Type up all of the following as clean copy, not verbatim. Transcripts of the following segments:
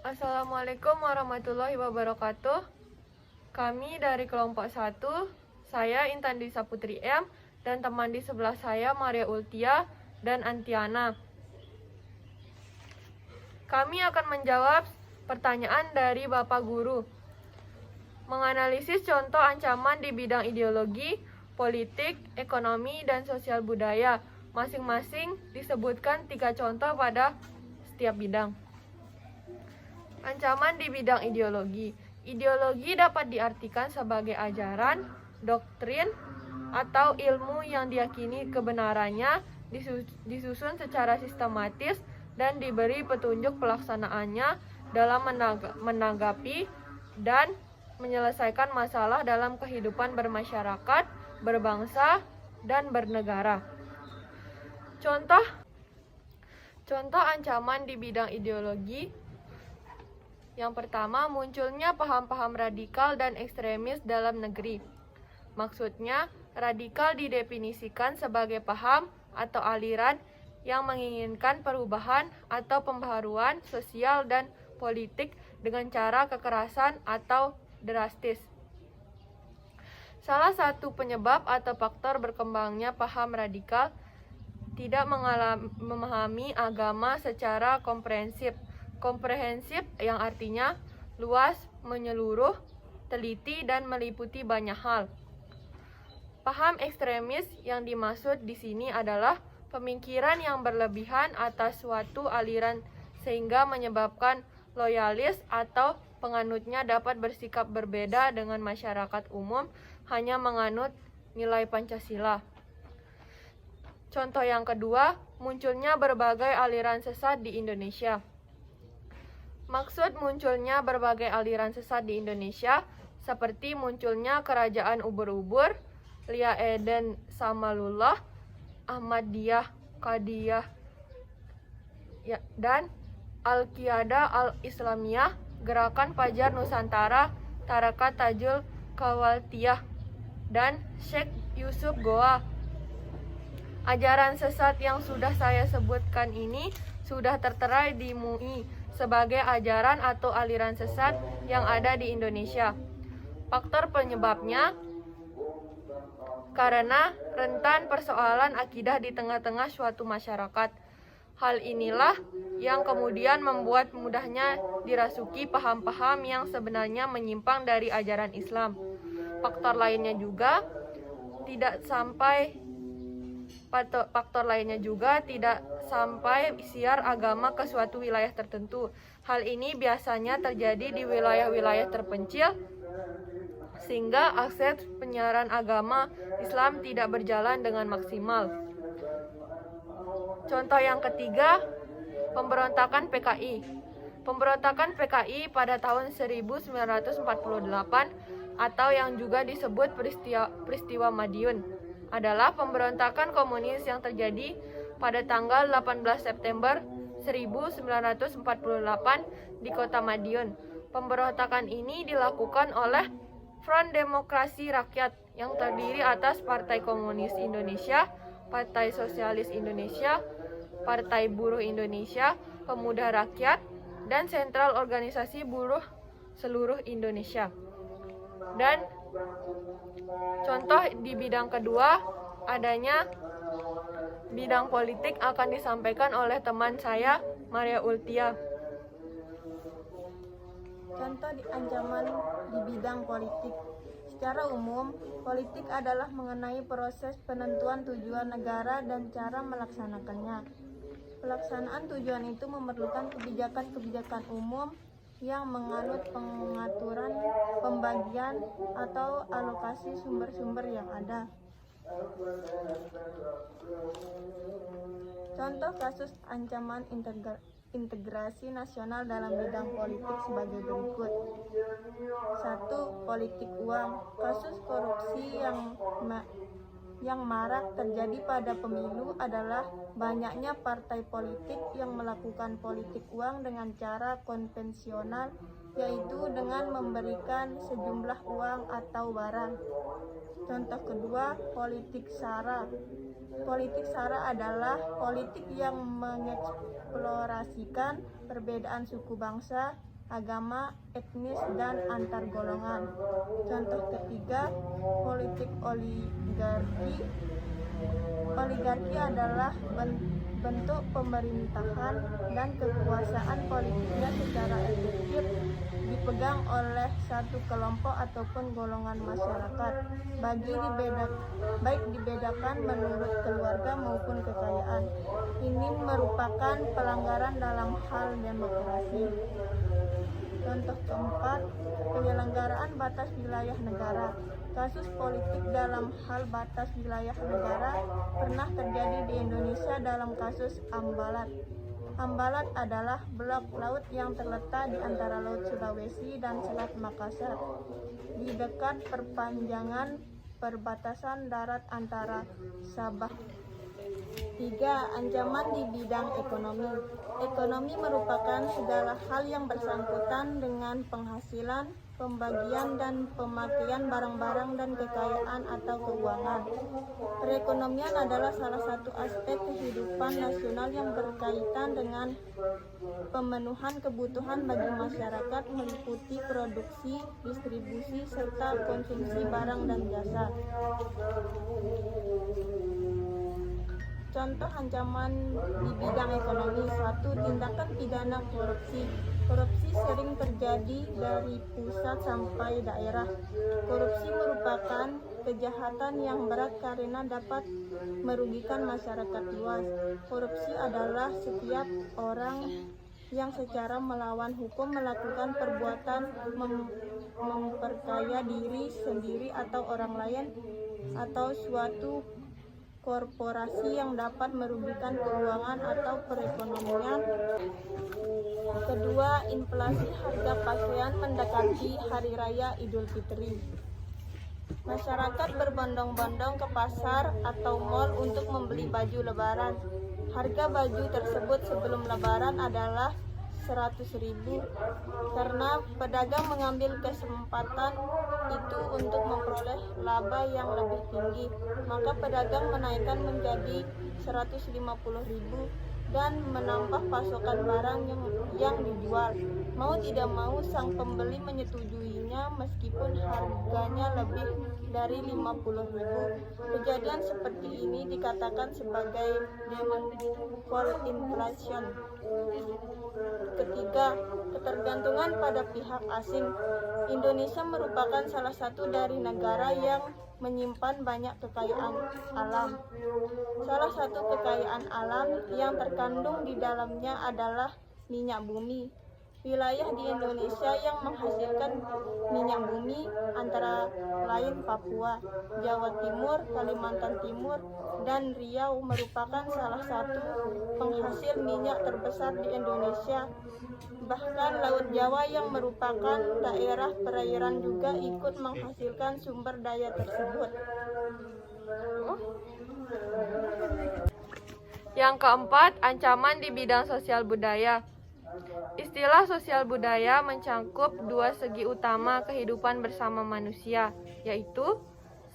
Assalamualaikum warahmatullahi wabarakatuh. Kami dari kelompok 1, saya Intan Disa Putri M, dan teman di sebelah saya Maria Ultia dan Antiana. Kami akan menjawab pertanyaan dari Bapak Guru. Menganalisis contoh ancaman di bidang ideologi, politik, ekonomi, dan sosial budaya. Masing-masing disebutkan 3 contoh pada setiap bidang. Ancaman di bidang ideologi. Ideologi dapat diartikan sebagai ajaran, doktrin, atau ilmu yang diyakini kebenarannya disusun secara sistematis dan diberi petunjuk pelaksanaannya dalam menanggapi dan menyelesaikan masalah dalam kehidupan bermasyarakat, berbangsa, dan bernegara. Contoh ancaman di bidang ideologi. Yang pertama, munculnya paham-paham radikal dan ekstremis dalam negeri. Maksudnya, radikal didefinisikan sebagai paham atau aliran yang menginginkan perubahan atau pembaharuan sosial dan politik dengan cara kekerasan atau drastis. Salah satu penyebab atau faktor berkembangnya paham radikal tidak memahami agama secara komprehensif. Komprehensif yang artinya luas, menyeluruh, teliti, dan meliputi banyak hal. Paham ekstremis yang dimaksud di sini adalah pemikiran yang berlebihan atas suatu aliran sehingga menyebabkan loyalis atau penganutnya dapat bersikap berbeda dengan masyarakat umum hanya menganut nilai Pancasila. Contoh yang kedua, munculnya berbagai aliran sesat di Indonesia. Maksud munculnya berbagai aliran sesat di Indonesia seperti munculnya Kerajaan Ubur-Ubur, Lia Eden Samalullah, Ahmadiyah, Qadiyah, dan Al-Qiyadah Al-Islamiyah, Gerakan Fajar Nusantara, Tarekat Tajul Kawaltiyah, dan Syekh Yusuf Goa. Ajaran sesat yang sudah saya sebutkan ini sudah tertera di MUI sebagai ajaran atau aliran sesat yang ada di Indonesia. Faktor penyebabnya karena rentan persoalan akidah di tengah-tengah suatu masyarakat. Hal inilah yang kemudian membuat mudahnya dirasuki paham-paham yang sebenarnya menyimpang dari ajaran Islam. Faktor lainnya juga tidak sampai siar agama ke suatu wilayah tertentu. Hal ini biasanya terjadi di wilayah-wilayah terpencil, sehingga akses penyiaran agama Islam tidak berjalan dengan maksimal. Contoh yang ketiga, pemberontakan PKI. Pemberontakan PKI pada tahun 1948 atau yang juga disebut peristiwa Madiun adalah pemberontakan komunis yang terjadi pada tanggal 18 September 1948 di kota Madiun. Pemberontakan ini dilakukan oleh Front Demokrasi Rakyat yang terdiri atas Partai Komunis Indonesia, Partai Sosialis Indonesia, Partai Buruh Indonesia, Pemuda Rakyat, dan Sentral Organisasi Buruh Seluruh Indonesia. Dan contoh di bidang kedua, adanya bidang politik akan disampaikan oleh teman saya, Maria Ultia. Contoh di ancaman di bidang politik. Secara umum, politik adalah mengenai proses penentuan tujuan negara dan cara melaksanakannya. Pelaksanaan tujuan itu memerlukan kebijakan-kebijakan umum yang menganut pengaturan, pembagian, atau alokasi sumber-sumber yang ada. Contoh kasus ancaman integrasi nasional dalam bidang politik sebagai berikut. 1. Politik uang. Kasus korupsi yang yang marak terjadi pada pemilu adalah banyaknya partai politik yang melakukan politik uang dengan cara konvensional, yaitu dengan memberikan sejumlah uang atau barang. Contoh kedua, politik SARA. Politik SARA adalah politik yang mengeksplorasikan perbedaan suku bangsa, agama, etnis, dan antar golongan. Contoh ketiga, politik oligarki. Oligarki adalah bentuk pemerintahan dan kekuasaan politiknya secara efektif dipegang oleh satu kelompok ataupun golongan masyarakat, baik dibedakan menurut keluarga maupun kekayaan. Ini merupakan pelanggaran dalam hal demokrasi. Contoh keempat, penyelenggaraan batas wilayah negara. Kasus politik dalam hal batas wilayah negara pernah terjadi di Indonesia dalam kasus Ambalat. Ambalat adalah blok laut yang terletak di antara Laut Sulawesi dan Selat Makassar, di dekat perpanjangan perbatasan darat antara Sabah. 3. Ancaman di bidang ekonomi. Ekonomi merupakan segala hal yang bersangkutan dengan penghasilan, pembagian dan pemakaian barang-barang dan kekayaan atau keuangan. Perekonomian adalah salah satu aspek kehidupan nasional yang berkaitan dengan pemenuhan kebutuhan bagi masyarakat meliputi produksi, distribusi, serta konsumsi barang dan jasa. Contoh ancaman di bidang ekonomi. 1. Tindakan pidana korupsi. Korupsi sering terjadi dari pusat sampai daerah. Korupsi merupakan kejahatan yang berat karena dapat merugikan masyarakat luas. Korupsi adalah setiap orang yang secara melawan hukum melakukan perbuatan memperkaya diri sendiri atau orang lain atau suatu korporasi yang dapat merugikan keuangan atau perekonomian. Kedua, inflasi harga pakaian mendekati Hari Raya Idul Fitri. Masyarakat berbondong-bondong ke pasar atau mal untuk membeli baju lebaran. Harga baju tersebut sebelum lebaran adalah 100.000 karena pedagang mengambil kesempatan itu untuk memperoleh laba yang lebih tinggi, maka pedagang menaikkan menjadi 150.000 dan menambah pasokan barang yang dijual. Mau tidak mau sang pembeli menyetujuinya meskipun harganya lebih dari 50.000. Kejadian seperti ini dikatakan sebagai demand for inflation. Ketiga, ketergantungan pada pihak asing. Indonesia merupakan salah satu dari negara yang menyimpan banyak kekayaan alam. Salah satu kekayaan alam yang terkandung di dalamnya adalah minyak bumi. Wilayah di Indonesia yang menghasilkan minyak bumi antara lain Papua, Jawa Timur, Kalimantan Timur, dan Riau merupakan salah satu penghasil minyak terbesar di Indonesia. Bahkan Laut Jawa yang merupakan daerah perairan juga ikut menghasilkan sumber daya tersebut. Yang keempat, ancaman di bidang sosial budaya. Istilah sosial budaya mencangkup dua segi utama kehidupan bersama manusia, yaitu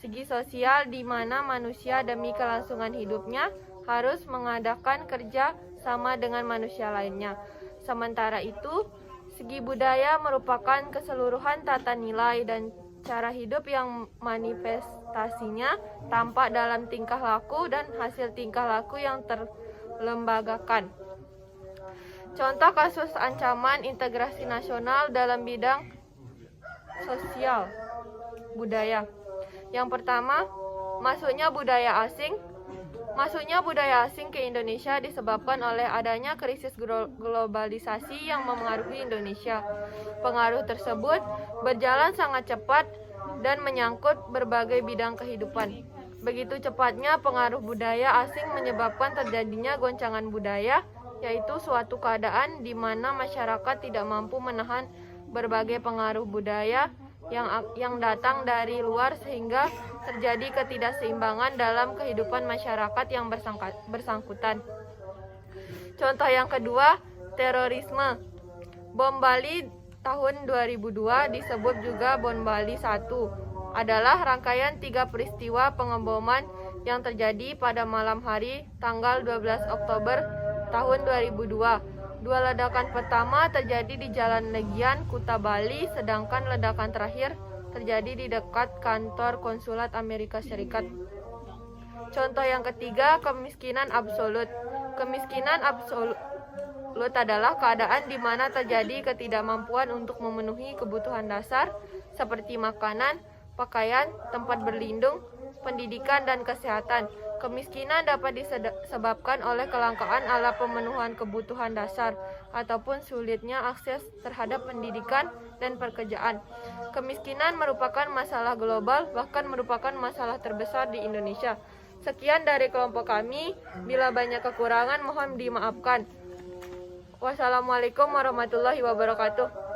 segi sosial di mana manusia demi kelangsungan hidupnya harus mengadakan kerja sama dengan manusia lainnya. Sementara itu, segi budaya merupakan keseluruhan tata nilai dan cara hidup yang manifestasinya tampak dalam tingkah laku dan hasil tingkah laku yang terlembagakan. Contoh kasus ancaman integrasi nasional dalam bidang sosial budaya. Yang pertama, masuknya budaya asing. Masuknya budaya asing ke Indonesia disebabkan oleh adanya krisis globalisasi yang memengaruhi Indonesia. Pengaruh tersebut berjalan sangat cepat dan menyangkut berbagai bidang kehidupan. Begitu cepatnya pengaruh budaya asing menyebabkan terjadinya goncangan budaya, yaitu suatu keadaan di mana masyarakat tidak mampu menahan berbagai pengaruh budaya yang datang dari luar sehingga terjadi ketidakseimbangan dalam kehidupan masyarakat yang bersangkutan. Contoh yang kedua, terorisme. Bom Bali tahun 2002 disebut juga Bom Bali 1 adalah rangkaian 3 peristiwa pengeboman yang terjadi pada malam hari tanggal 12 Oktober tahun 2002. Dua ledakan pertama terjadi di Jalan Legian, Kuta Bali, sedangkan ledakan terakhir terjadi di dekat kantor konsulat Amerika Serikat. Contoh yang ketiga, kemiskinan absolut. Kemiskinan absolut adalah keadaan di mana terjadi ketidakmampuan untuk memenuhi kebutuhan dasar seperti makanan, pakaian, tempat berlindung, pendidikan, dan kesehatan. Kemiskinan dapat disebabkan oleh kelangkaan alat pemenuhan kebutuhan dasar ataupun sulitnya akses terhadap pendidikan dan pekerjaan. Kemiskinan merupakan masalah global, bahkan merupakan masalah terbesar di Indonesia. Sekian dari kelompok kami. Bila banyak kekurangan mohon dimaafkan. Wassalamualaikum warahmatullahi wabarakatuh.